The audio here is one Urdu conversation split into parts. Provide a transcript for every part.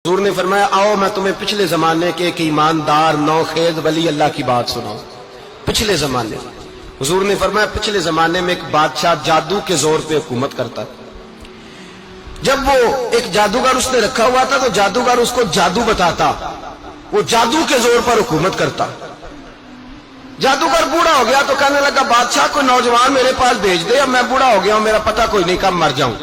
حضور نے فرمایا آؤ میں تمہیں پچھلے زمانے کے ایک ایماندار نوخیز ولی اللہ کی بات سناؤں. پچھلے زمانے حضور نے فرمایا پچھلے زمانے میں ایک بادشاہ جادو کے زور پہ حکومت کرتا تھا. جب وہ ایک جادوگر اس نے رکھا ہوا تھا تو جادوگر اس کو جادو بتاتا, وہ جادو کے زور پر حکومت کرتا. جادوگر بوڑھا ہو گیا تو کہنے لگا بادشاہ کوئی نوجوان میرے پاس بھیج دے, اب میں بوڑھا ہو گیا ہوں, میرا پتہ کوئی نہیں کب مر جاؤں.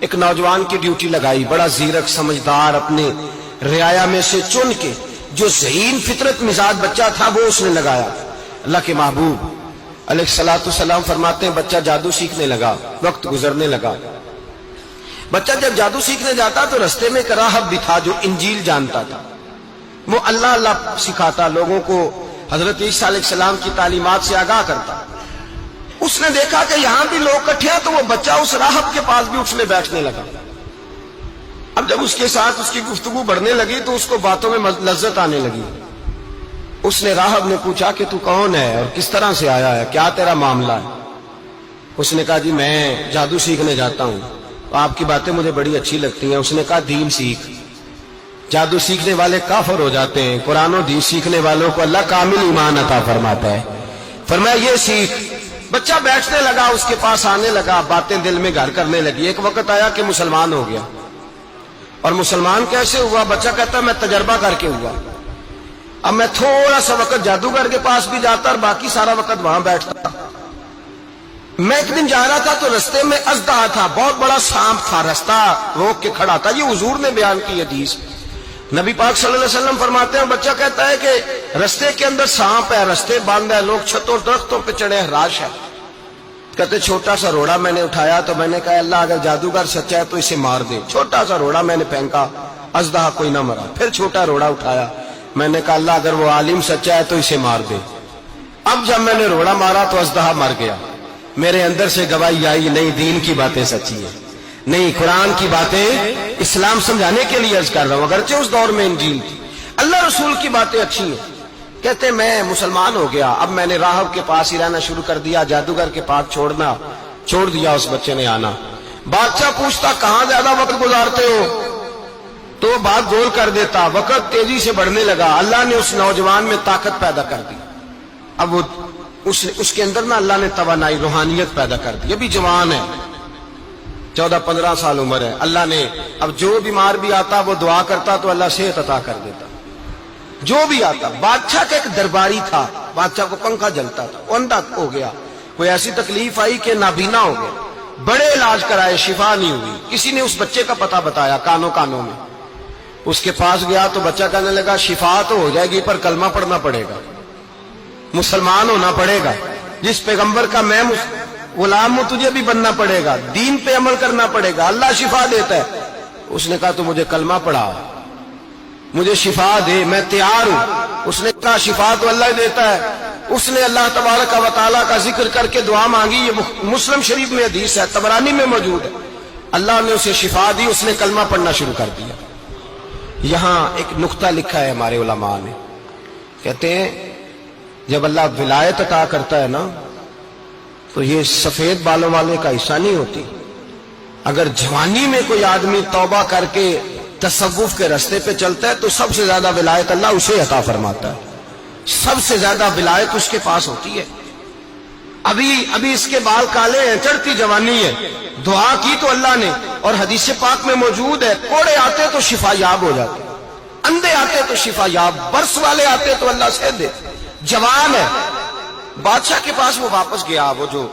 ایک نوجوان کی ڈیوٹی لگائی, بڑا زیرک سمجھدار, اپنے رعایا میں سے چن کے جو ذہین فطرت مزاج بچہ تھا وہ اس نے لگایا. اللہ کے محبوب علیہ الصلوۃ والسلام فرماتے ہیں بچہ جادو سیکھنے لگا, وقت گزرنے لگا. بچہ جب جادو سیکھنے جاتا تو رستے میں ایک راہب بھی تھا جو انجیل جانتا تھا. وہ اللہ اللہ سکھاتا, لوگوں کو حضرت عیسیٰ علیہ السلام کی تعلیمات سے آگاہ کرتا. اس نے دیکھا کہ یہاں بھی لوگ اکٹھے ہیں تو وہ بچہ اس راہب کے پاس بھی اٹھنے بیٹھنے لگا. اب جب اس کے ساتھ اس کی گفتگو بڑھنے لگی تو اس کو باتوں میں لذت آنے لگی. اس نے راہب نے پوچھا کہ تو کون ہے اور کس طرح سے آیا ہے, کیا تیرا معاملہ ہے؟ اس نے کہا جی میں جادو سیکھنے جاتا ہوں, آپ کی باتیں مجھے بڑی اچھی لگتی ہیں. اس نے کہا دین سیکھ, جادو سیکھنے والے کافر ہو جاتے ہیں, قرآن و دین سیکھنے والوں کو اللہ کامل ایمان عطا فرماتا ہے. فرمایا یہ سیکھ. بچہ بیٹھنے لگا, اس کے پاس آنے لگا, باتیں دل میں گھر کرنے لگی. ایک وقت آیا کہ مسلمان ہو گیا. اور مسلمان کیسے ہوا؟ بچہ کہتا میں تجربہ کر کے ہوا. اب میں تھوڑا سا وقت جادوگر کے پاس بھی جاتا اور باقی سارا وقت وہاں بیٹھتا. میں ایک دن جا رہا تھا تو رستے میں اژدہا تھا, بہت بڑا سانپ تھا, رستہ روک کے کھڑا تھا. یہ حضور نے بیان کی حدیث. نبی پاک صلی اللہ علیہ وسلم فرماتے ہیں بچہ کہتا ہے کہ رستے کے اندر سانپ ہے, رستے بند ہے, لوگ چھتوں درختوں پہ چڑھے, ہراش ہے. کہتے چھوٹا سا روڑا میں نے اٹھایا تو میں نے کہا اللہ اگر جادوگر سچا ہے تو اسے مار دے. چھوٹا سا روڑا میں نے پھینکا, اژدہا کوئی نہ مرا. پھر چھوٹا روڑا اٹھایا, میں نے کہا اللہ اگر وہ عالم سچا ہے تو اسے مار دے. اب جب میں نے روڑا مارا تو اژدہا مر گیا. میرے اندر سے گواہی آئی نہیں دین کی باتیں سچی ہیں, نہیں قرآن کی باتیں اسلام سمجھانے کے لیے عرض کر رہا ہوں. اگرچہ اس دور میں انجیل تھی, اللہ رسول کی باتیں اچھی ہیں. کہتے میں مسلمان ہو گیا, اب میں نے راہب کے پاس ہی رہنا شروع کر دیا, جادوگر کے پاس چھوڑ دیا. اس بچے نے آنا. بادشاہ پوچھتا کہاں زیادہ وقت گزارتے ہو, تو بات گول کر دیتا. وقت تیزی سے بڑھنے لگا. اللہ نے اس نوجوان میں طاقت پیدا کر دی. اب وہ اس کے اندر نا اللہ نے توانائی روحانیت پیدا کر دی. ابھی جوان ہے, 14-15 سال عمر ہے. اللہ نے اب جو بیمار بھی آتا وہ دعا کرتا تو اللہ صحت عطا کر دیتا. جو بھی آتا. بادشاہ کا ایک درباری تھا, بادشاہ کو پنکھا جلتا تھا, وہ اندھا ہو گیا. کوئی ایسی تکلیف آئی کہ نابینا ہو گیا. بڑے علاج کرائے, شفا نہیں ہوئی. کسی نے اس بچے کا پتہ بتایا کانوں میں. اس کے پاس گیا تو بچہ کہنے لگا شفا تو ہو جائے گی پر کلمہ پڑھنا پڑے گا, مسلمان ہونا پڑے گا, جس پیغمبر کا میں غلام ہوں تجھے بھی بننا پڑے گا, دین پہ عمل کرنا پڑے گا, اللہ شفا دیتا ہے. اس نے کہا تو مجھے کلمہ پڑھا, مجھے شفا دے, میں تیار ہوں. اس نے کہا شفا تو اللہ دیتا ہے. اس نے اللہ تبارک و تعالیٰ کا ذکر کر کے دعا مانگی. یہ مسلم شریف میں حدیث ہے, طبرانی میں موجود ہے. اللہ نے اسے شفا دی, اس نے کلمہ پڑھنا شروع کر دیا. یہاں ایک نقطہ لکھا ہے ہمارے علماء نے, کہتے ہیں جب اللہ ولایت عطا کرتا ہے نا تو یہ سفید بالوں والے کا حصہ نہیں ہوتی. اگر جوانی میں کوئی آدمی توبہ کر کے تصوف کے راستے پہ چلتا ہے تو سب سے زیادہ ولایت اللہ اسے عطا فرماتا ہے, سب سے زیادہ ولایت اس کے پاس ہوتی ہے. ابھی اس کے بال کالے ہیں, چڑھتی جوانی ہے, دعا کی تو اللہ نے, اور حدیث پاک میں موجود ہے کوڑے آتے تو شفا یاب ہو جاتے, اندھے آتے تو شفا یاب, برس والے آتے تو اللہ سے دے. جوان ہے. بادشاہ کے پاس وہ واپس گیا, وہ جو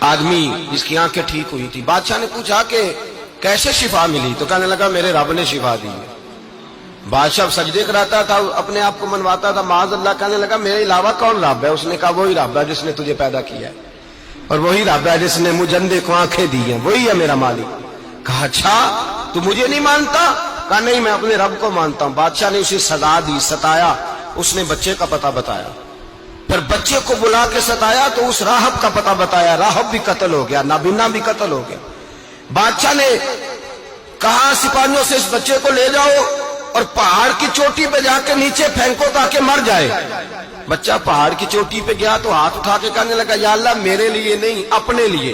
آدمی جس کی آنکھیں ٹھیک ہوئی تھی. بادشاہ نے پوچھا کہ کیسے شفا ملی, تو کہنے لگا میرے رب نے شفا دی. بادشاہ سجدے کراتا تھا, اپنے آپ کو منواتا تھا معاذ اللہ. کہنے لگا میرے علاوہ کون رب ہے؟ اس نے کہا وہی رب ہے جس نے تجھے پیدا کیا ہے, اور وہی رب ہے جس نے مجھے اندھے کو آنکھیں دی ہیں, وہی ہے میرا مالک. کہا اچھا تو مجھے نہیں مانتا؟ کہا نہیں میں اپنے رب کو مانتا ہوں. بادشاہ نے اسے سزا دی, ستایا. اس نے بچے کا پتہ بتایا, پھر بچے کو بلا کے ستایا تو اس راہب کا پتہ بتایا. راہب بھی قتل ہو گیا, نابینا بھی قتل ہو گیا. بادشاہ نے کہا سپاہیوں سے اس بچے کو لے جاؤ اور پہاڑ کی چوٹی پہ جا کے نیچے پھینکو تاکہ مر جائے. بچہ پہاڑ کی چوٹی پہ گیا تو ہاتھ اٹھا کے کہنے لگا یا اللہ میرے لیے نہیں اپنے لیے,